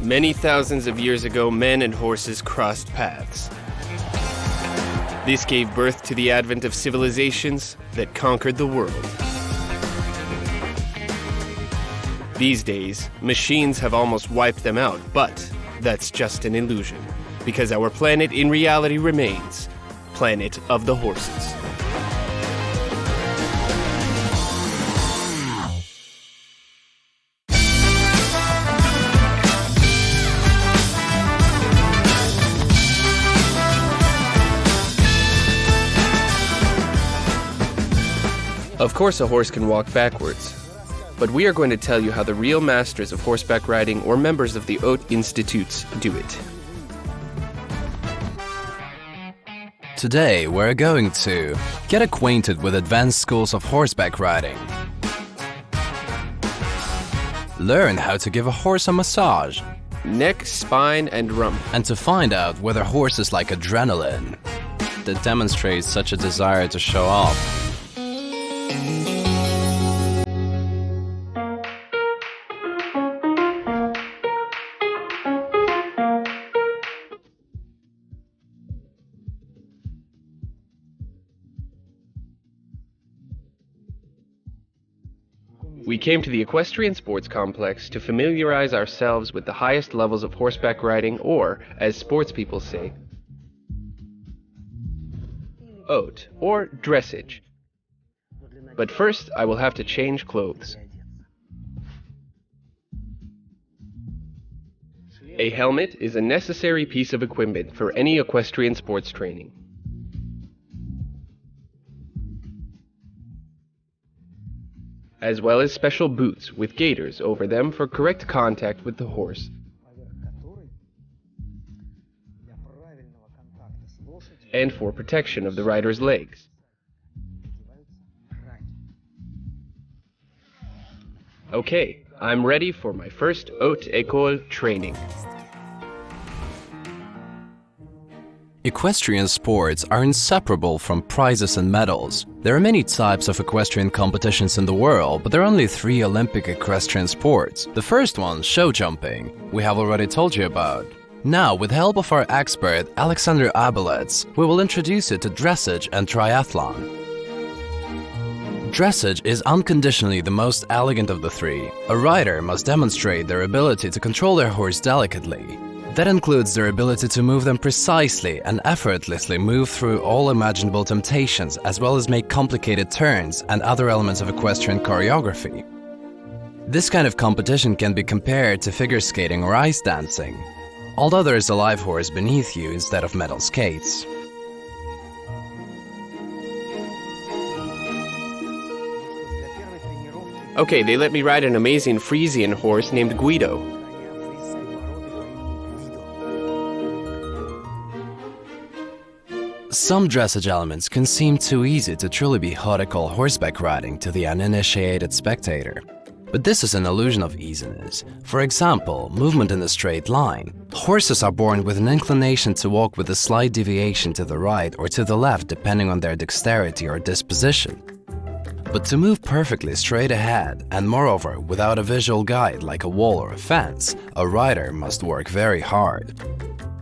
Many thousands of years ago, men and horses crossed paths. This gave birth to the advent of civilizations that conquered the world. These days, machines have almost wiped them out, but that's just an illusion, because our planet in reality remains planet of the horses. Of course, a horse can walk backwards, but we are going to tell you how the real masters of horseback riding or members of the Haute Institutes do it. Today, we're going to get acquainted with advanced schools of horseback riding, learn how to give a horse a massage, Neck, spine, and rump. and to find out whether horses like adrenaline that demonstrates such a desire to show off. We came to the Equestrian Sports Complex to familiarize ourselves with the highest levels of horseback riding, or, as sports people say, haute, or dressage. But first, I will have to change clothes. A helmet is a necessary piece of equipment for any equestrian sports training. As well as special boots with gaiters over them for correct contact with the horse. And for protection of the rider's legs. Okay, I'm ready for my first haute école training. Equestrian sports are inseparable from prizes and medals. There are many types of equestrian competitions in the world, but there are only 3 Olympic equestrian sports. The first one, show jumping, we have already told you about. Now, with the help of our expert, Alexander Abelets, we will introduce you to Dressage and Triathlon. Dressage is unconditionally the most elegant of the 3. A rider must demonstrate their ability to control their horse delicately. That includes their ability to move them precisely and effortlessly move through all imaginable temptations, as well as make complicated turns and other elements of equestrian choreography. This kind of competition can be compared to figure skating or ice dancing, although there is a live horse beneath you instead of metal skates. Okay, they let me ride an amazing Frisian horse named Guido. Some dressage elements can seem too easy to truly be haute école horseback riding to the uninitiated spectator. But this is an illusion of easiness. For example, movement in a straight line. Horses are born with an inclination to walk with a slight deviation to the right or to the left depending on their dexterity or disposition. But to move perfectly straight ahead, and moreover without a visual guide like a wall or a fence, a rider must work very hard.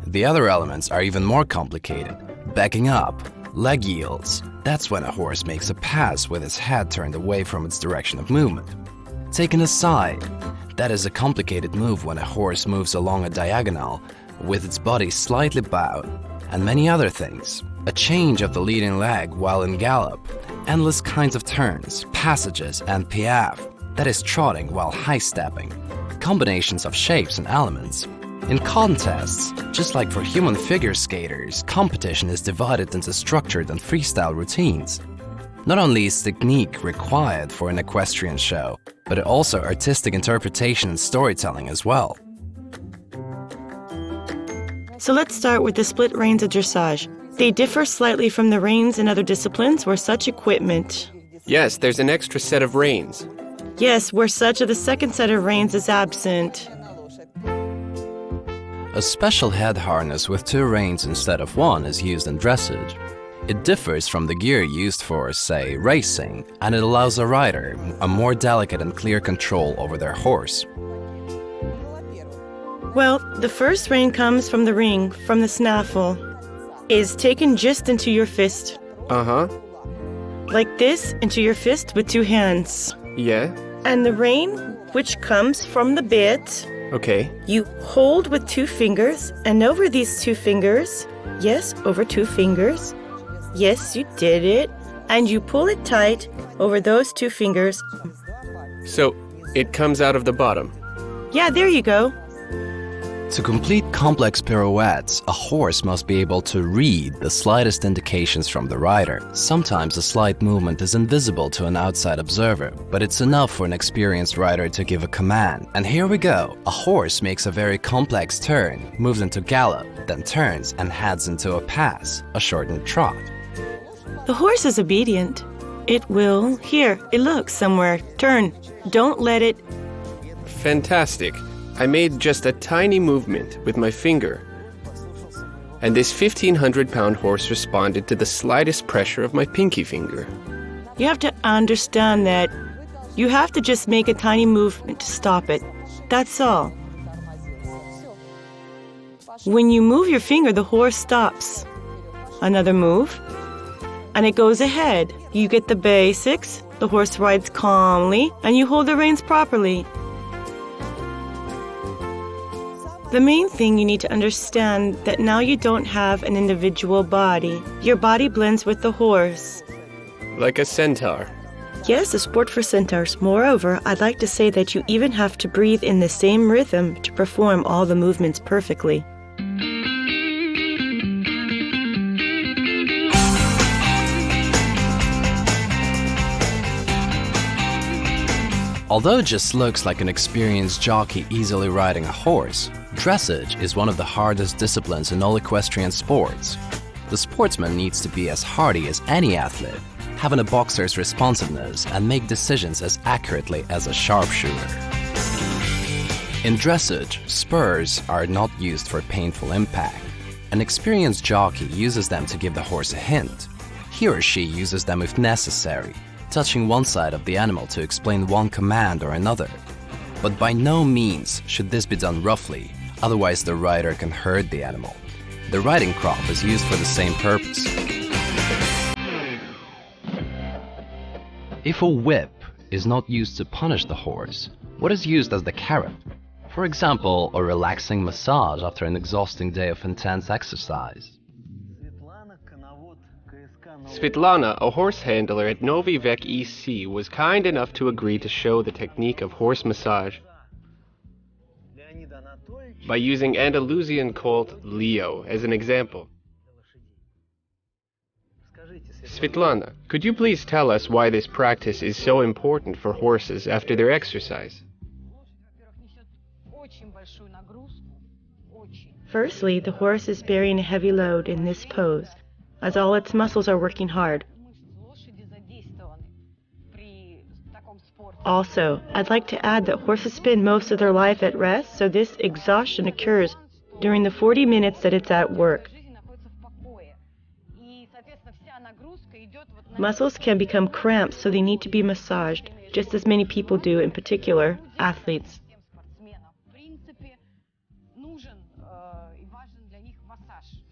The other elements are even more complicated. Backing up, leg yields. That's when a horse makes a pass with its head turned away from its direction of movement. Taken aside. That is a complicated move when a horse moves along a diagonal with its body slightly bowed, and many other things. A change of the leading leg while in gallop, endless kinds of turns, passages, and piaffe. That is trotting while high-stepping. Combinations of shapes and elements. In contests, just like for human figure skaters, competition is divided into structured and freestyle routines. Not only is technique required for an equestrian show, but also artistic interpretation and storytelling as well. So let's start with the split reins of dressage. They differ slightly from the reins in other disciplines where such equipment... Yes, there's an extra set of reins. Yes, where such of the second set of reins is absent. A special head harness with 2 reins instead of 1 is used in dressage. It differs from the gear used for, say, racing, and it allows a rider a more delicate and clear control over their horse. Well, the first rein comes from the ring, from the snaffle. Is taken just into your fist. Uh-huh. Like this, into your fist with two hands. Yeah. And the rein, which comes from the bit, Okay. you hold with two fingers, and over these two fingers, yes, over two fingers, yes, you did it, and you pull it tight over those two fingers. So, it comes out of the bottom. Yeah, there you go. To complete complex pirouettes, a horse must be able to read the slightest indications from the rider. Sometimes a slight movement is invisible to an outside observer, but it's enough for an experienced rider to give a command. And here we go. A horse makes a very complex turn, moves into gallop, then turns and heads into a pass, a shortened trot. The horse is obedient. It will. Here, it looks somewhere. Turn. Don't let it. Fantastic. I made just a tiny movement with my finger. And this 1,500-pound horse responded to the slightest pressure of my pinky finger. You have to understand that you have to just make a tiny movement to stop it. That's all. When you move your finger, the horse stops. Another move, and it goes ahead. You get the basics. The horse rides calmly, and you hold the reins properly. The main thing you need to understand that now you don't have an individual body. Your body blends with the horse. Like a centaur. Yes, a sport for centaurs. Moreover, I'd like to say that you even have to breathe in the same rhythm to perform all the movements perfectly. Although it just looks like an experienced jockey easily riding a horse, dressage is one of the hardest disciplines in all equestrian sports. The sportsman needs to be as hardy as any athlete, having a boxer's responsiveness and make decisions as accurately as a sharpshooter. In dressage, spurs are not used for painful impact. An experienced jockey uses them to give the horse a hint. He or she uses them if necessary, touching one side of the animal to explain one command or another. But by no means should this be done roughly, otherwise the rider can hurt the animal. The riding crop is used for the same purpose. If a whip is not used to punish the horse, what is used as the carrot? For example, a relaxing massage after an exhausting day of intense exercise. Svetlana, a horse handler at Novi Vec EC, was kind enough to agree to show the technique of horse massage by using Andalusian colt Leo as an example. Svetlana, could you please tell us why this practice is so important for horses after their exercise? Firstly, the horse is bearing a heavy load in this pose, as all its muscles are working hard. Also, I'd like to add that horses spend most of their life at rest, so this exhaustion occurs during the 40 minutes that it's at work. Muscles can become cramped, so they need to be massaged, just as many people do, in particular, athletes.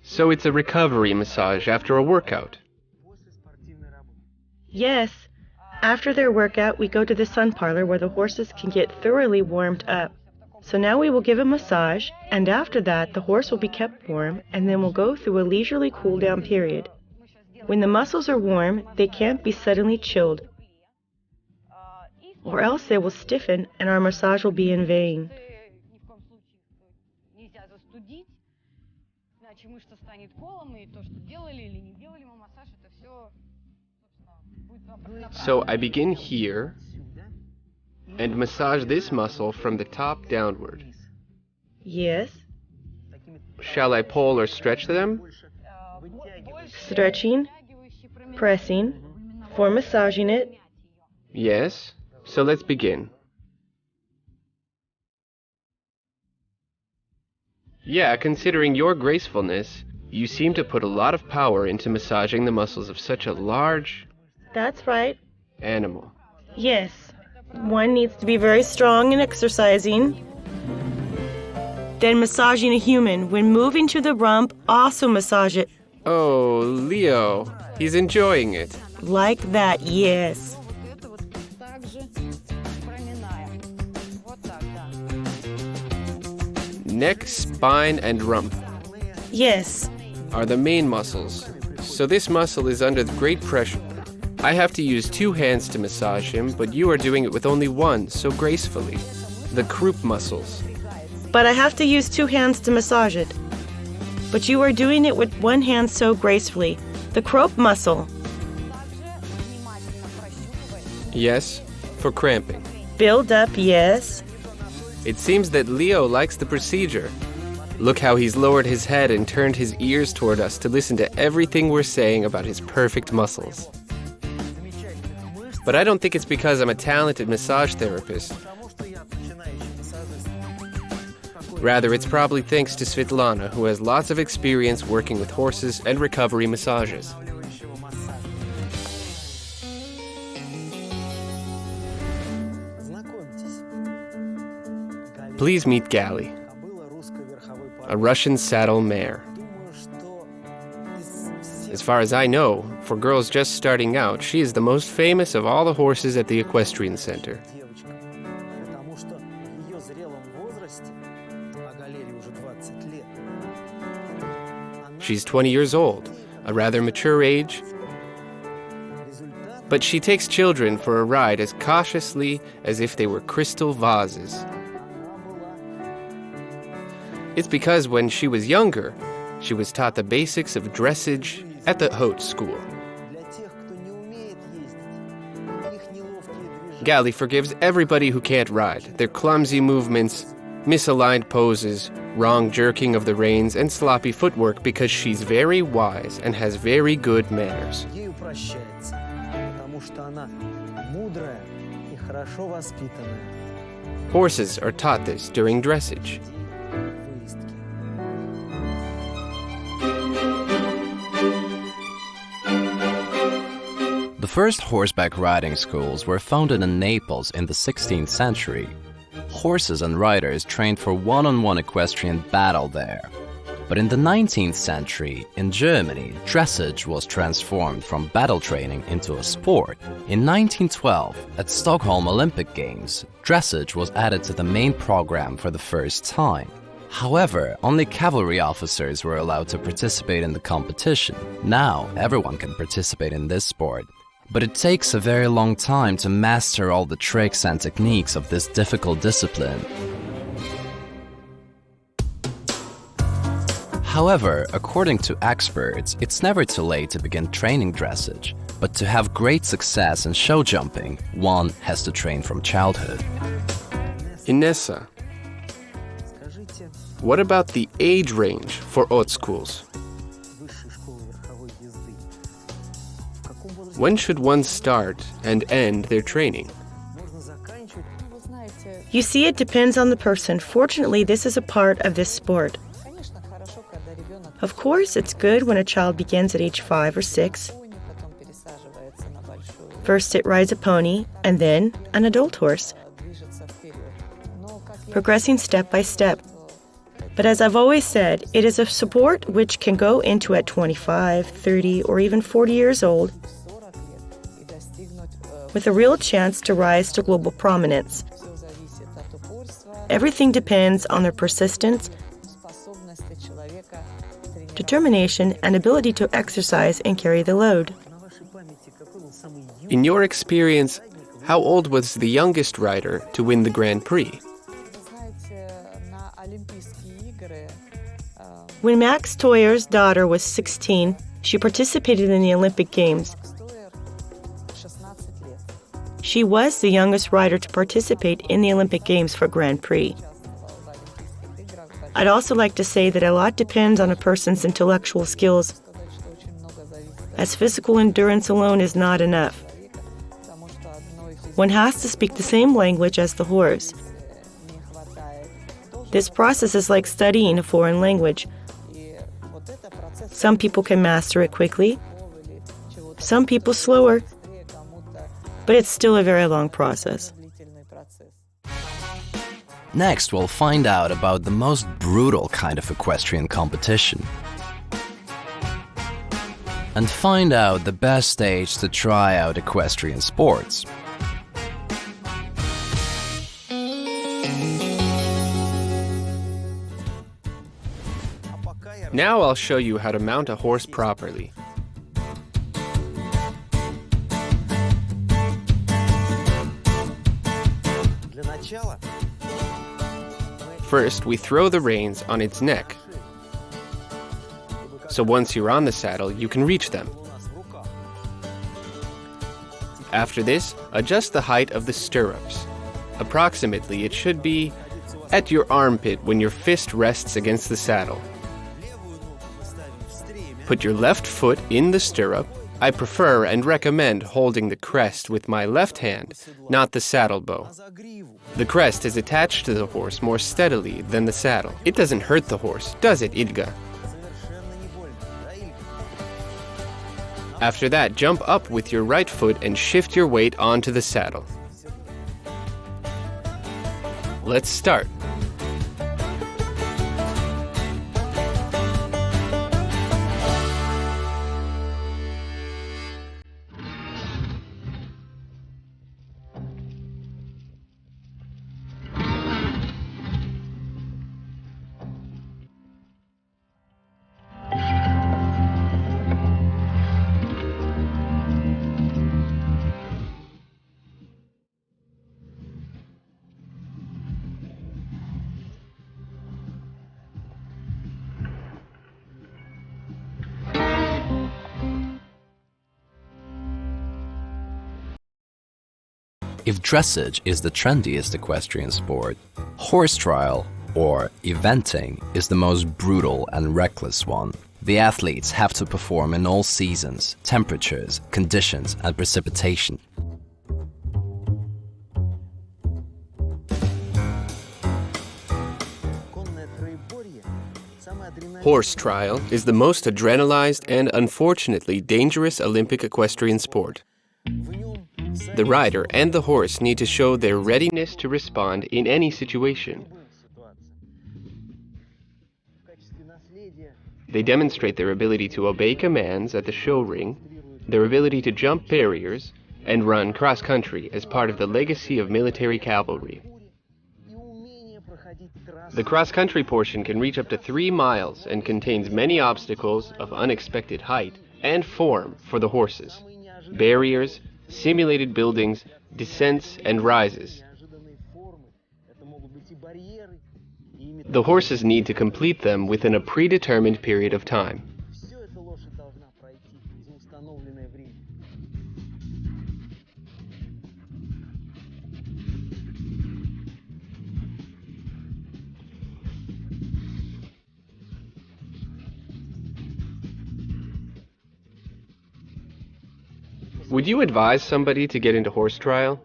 So it's a recovery massage after a workout? Yes. After their workout, we go to the sun parlor where the horses can get thoroughly warmed up. So now we will give a massage, and after that, the horse will be kept warm, and then we'll go through a leisurely cool-down period. When the muscles are warm, they can't be suddenly chilled, or else they will stiffen and our massage will be in vain. So I begin here and massage this muscle from the top downward. Yes. Shall I pull or stretch them? Stretching, pressing, for massaging it. Yes. So let's begin. Yeah, considering your gracefulness, you seem to put a lot of power into massaging the muscles of such a large... That's right. Animal. Yes. One needs to be very strong and exercising. Then massaging a human. When moving to the rump, also massage it. Oh, Leo, he's enjoying it. Like that, yes. Neck, spine, and rump Yes. are the main muscles. So this muscle is under great pressure. I have to use 2 hands to massage him, but you are doing it with only 1, so gracefully. The croup muscles. But I have to use 2 hands to massage it. But you are doing it with 1 hand so gracefully. The croup muscle. Yes, for cramping. Build up, yes. It seems that Leo likes the procedure. Look how he's lowered his head and turned his ears toward us to listen to everything we're saying about his perfect muscles. But I don't think it's because I'm a talented massage therapist. Rather, it's probably thanks to Svetlana, who has lots of experience working with horses and recovery massages. Please meet Gali, a Russian saddle mare. As far as I know, for girls just starting out, she is the most famous of all the horses at the Equestrian Center. She's 20 years old, a rather mature age, but she takes children for a ride as cautiously as if they were crystal vases. It's because when she was younger, she was taught the basics of dressage at the haute school. Gali forgives everybody who can't ride, their clumsy movements, misaligned poses, wrong jerking of the reins, and sloppy footwork because she's very wise and has very good manners. Horses are taught this during dressage. The first horseback riding schools were founded in Naples in the 16th century. Horses and riders trained for one-on-one equestrian battle there. But in the 19th century, in Germany, dressage was transformed from battle training into a sport. In 1912, at Stockholm Olympic Games, dressage was added to the main program for the first time. However, only cavalry officers were allowed to participate in the competition. Now, everyone can participate in this sport. But it takes a very long time to master all the tricks and techniques of this difficult discipline. However, according to experts, it's never too late to begin training dressage. But to have great success in show jumping, one has to train from childhood. Inessa, what about the age range for haute schools? When should one start and end their training? You see, it depends on the person. Fortunately, this is a part of this sport. Of course, it's good when a child begins at age 5 or 6. First it rides a pony, and then an adult horse, progressing step by step. But as I've always said, it is a sport which can go into at 25, 30, or even 40 years old, with a real chance to rise to global prominence. Everything depends on their persistence, determination, and ability to exercise and carry the load. In your experience, how old was the youngest rider to win the Grand Prix? When Max Toyer's daughter was 16, she participated in the Olympic Games. She was the youngest rider to participate in the Olympic Games for Grand Prix. I'd also like to say that a lot depends on a person's intellectual skills, as physical endurance alone is not enough. One has to speak the same language as the horse. This process is like studying a foreign language. Some people can master it quickly, some people slower, but it's still a very long process. Next, we'll find out about the most brutal kind of equestrian competition. And find out the best stage to try out equestrian sports. Now I'll show you how to mount a horse properly. First, we throw the reins on its neck. So once you're on the saddle, you can reach them. After this, adjust the height of the stirrups. Approximately, it should be at your armpit when your fist rests against the saddle. Put your left foot in the stirrup. I prefer and recommend holding the crest with my left hand, not the saddle bow. The crest is attached to the horse more steadily than the saddle. It doesn't hurt the horse, does it, Ilga? After that, jump up with your right foot and shift your weight onto the saddle. Let's start. If dressage is the trendiest equestrian sport, horse trial, or eventing, is the most brutal and reckless one. The athletes have to perform in all seasons, temperatures, conditions, and precipitation. Horse trial is the most adrenalized and unfortunately dangerous Olympic equestrian sport. The rider and the horse need to show their readiness to respond in any situation. They demonstrate their ability to obey commands at the show ring, their ability to jump barriers, and run cross-country as part of the legacy of military cavalry. The cross-country portion can reach up to 3 miles and contains many obstacles of unexpected height and form for the horses, barriers, simulated buildings, descents, and rises. The horses need to complete them within a predetermined period of time. Would you advise somebody to get into horse trial?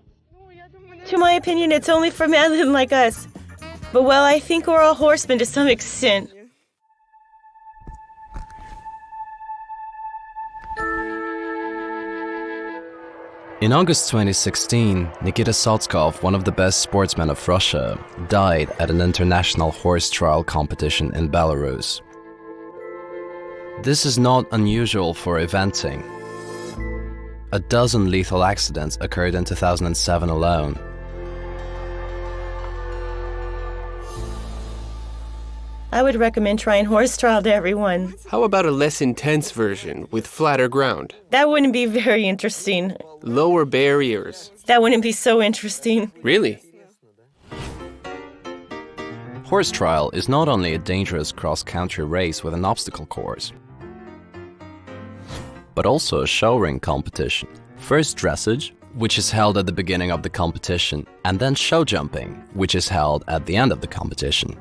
To my opinion, it's only for men like us. But well, I think we're all horsemen to some extent. In August 2016, Nikita Saltskov, one of the best sportsmen of Russia, died at an international horse trial competition in Belarus. This is not unusual for eventing. A dozen lethal accidents occurred in 2007 alone. I would recommend trying horse trial to everyone. How about a less intense version with flatter ground? That wouldn't be very interesting. Lower barriers. That wouldn't be so interesting. Really? Horse trial is not only a dangerous cross-country race with an obstacle course, but also a show ring competition. First dressage, which is held at the beginning of the competition, and then show jumping, which is held at the end of the competition.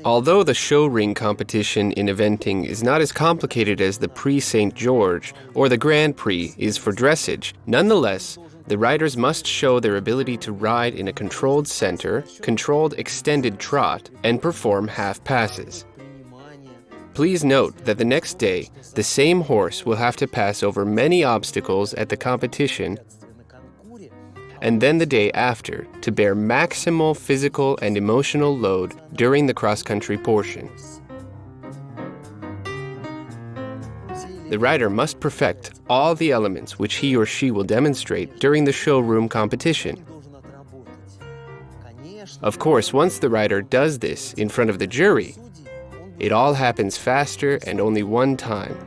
Although the show ring competition in eventing is not as complicated as the Prix St. George or the Grand Prix is for dressage, nonetheless, the riders must show their ability to ride in a controlled center, controlled extended trot, and perform half passes. Please note that the next day, the same horse will have to pass over many obstacles at the competition, and then the day after to bear maximal physical and emotional load during the cross-country portion. The rider must perfect all the elements which he or she will demonstrate during the showroom competition. Of course, once the rider does this in front of the jury, it all happens faster and only one time.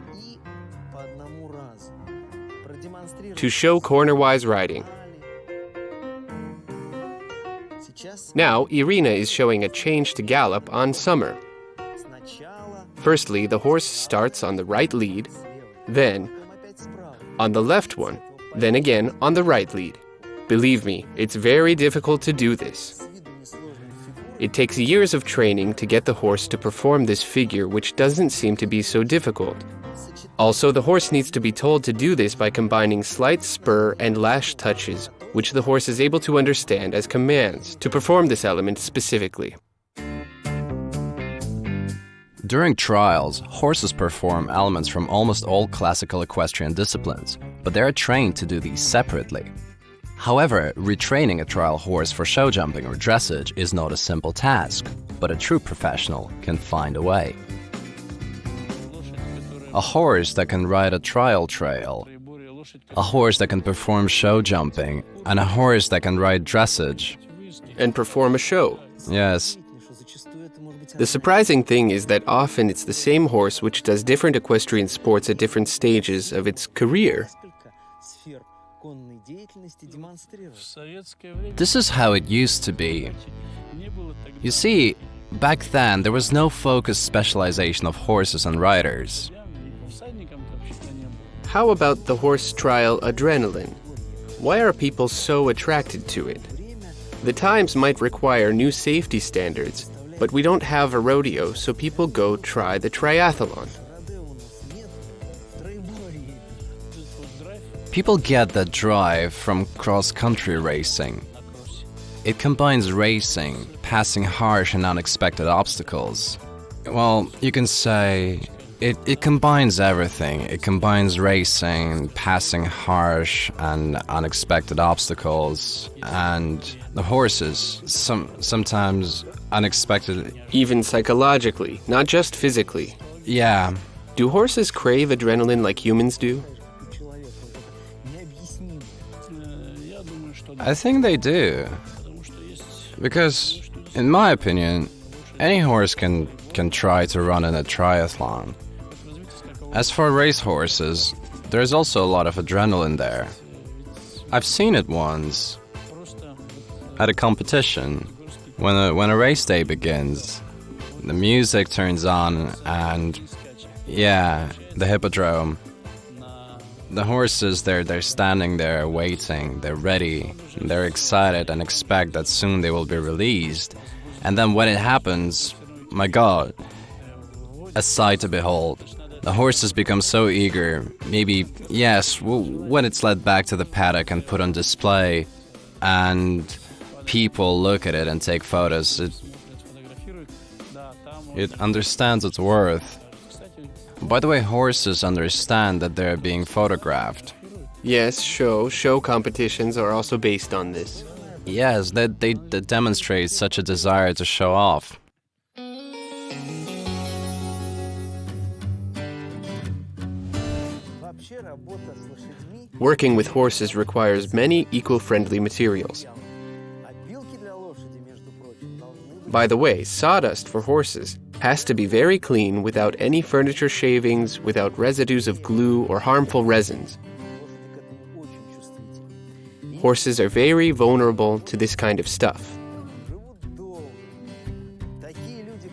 To show cornerwise riding. Now, Irina is showing a change to gallop on summer. Firstly, the horse starts on the right lead, then on the left one, then again on the right lead. Believe me, it's very difficult to do this. It takes years of training to get the horse to perform this figure, which doesn't seem to be so difficult. Also, the horse needs to be told to do this by combining slight spur and lash touches, which the horse is able to understand as commands to perform this element specifically. During trials, horses perform elements from almost all classical equestrian disciplines, but they are trained to do these separately. However, retraining a trial horse for show jumping or dressage is not a simple task, but a true professional can find a way. A horse that can ride a trial trail, a horse that can perform show jumping, and a horse that can ride dressage. And perform a show. Yes. The surprising thing is that often it's the same horse which does different equestrian sports at different stages of its career. This is how it used to be. You see, back then there was no focused specialization of horses and riders. How about the horse trial adrenaline? Why are people so attracted to it? The times might require new safety standards, but we don't have a rodeo, so people go try the triathlon. People get that drive from cross-country racing. It combines racing, passing harsh and unexpected obstacles. Well, you can say it combines everything. It combines racing, passing harsh and unexpected obstacles, and the horses, sometimes unexpected. Even psychologically, not just physically. Yeah. Do horses crave adrenaline like humans do? I think they do. Because, in my opinion, any horse can try to run in a triathlon. As for race horses, there's also a lot of adrenaline there. I've seen it once at a competition. When a race day begins, the music turns on and, yeah, the hippodrome. The horses, they're standing there waiting, they're ready, they're excited and expect that soon they will be released. And then when it happens, my God, a sight to behold. The horses become so eager, maybe, yes, when it's led back to the paddock and put on display, and people look at it and take photos, it understands its worth. By the way, horses understand that they're being photographed. Yes, show competitions are also based on this. Yes, they demonstrate such a desire to show off. Working with horses requires many eco-friendly materials. By the way, sawdust for horses has to be very clean without any furniture shavings, without residues of glue or harmful resins. Horses are very vulnerable to this kind of stuff.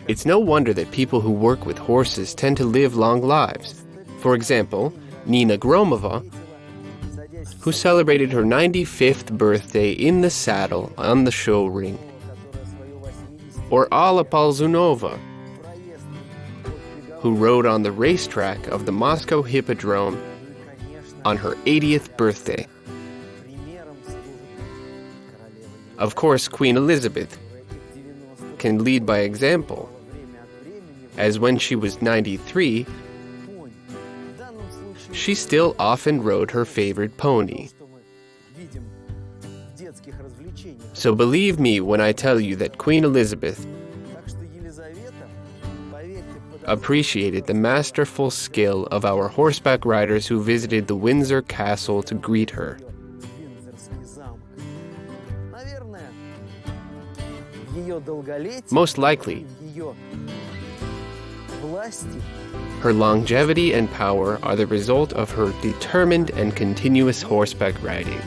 It's no wonder that people who work with horses tend to live long lives. For example, Nina Gromova, who celebrated her 95th birthday in the saddle on the show ring. Or Alla Polzunova, who rode on the racetrack of the Moscow Hippodrome on her 80th birthday. Of course, Queen Elizabeth can lead by example. as when she was 93, she still often rode her favorite pony. So believe me when I tell you that Queen Elizabeth appreciated the masterful skill of our horseback riders who visited the Windsor Castle to greet her. Most likely, her longevity and power are the result of her determined and continuous horseback riding.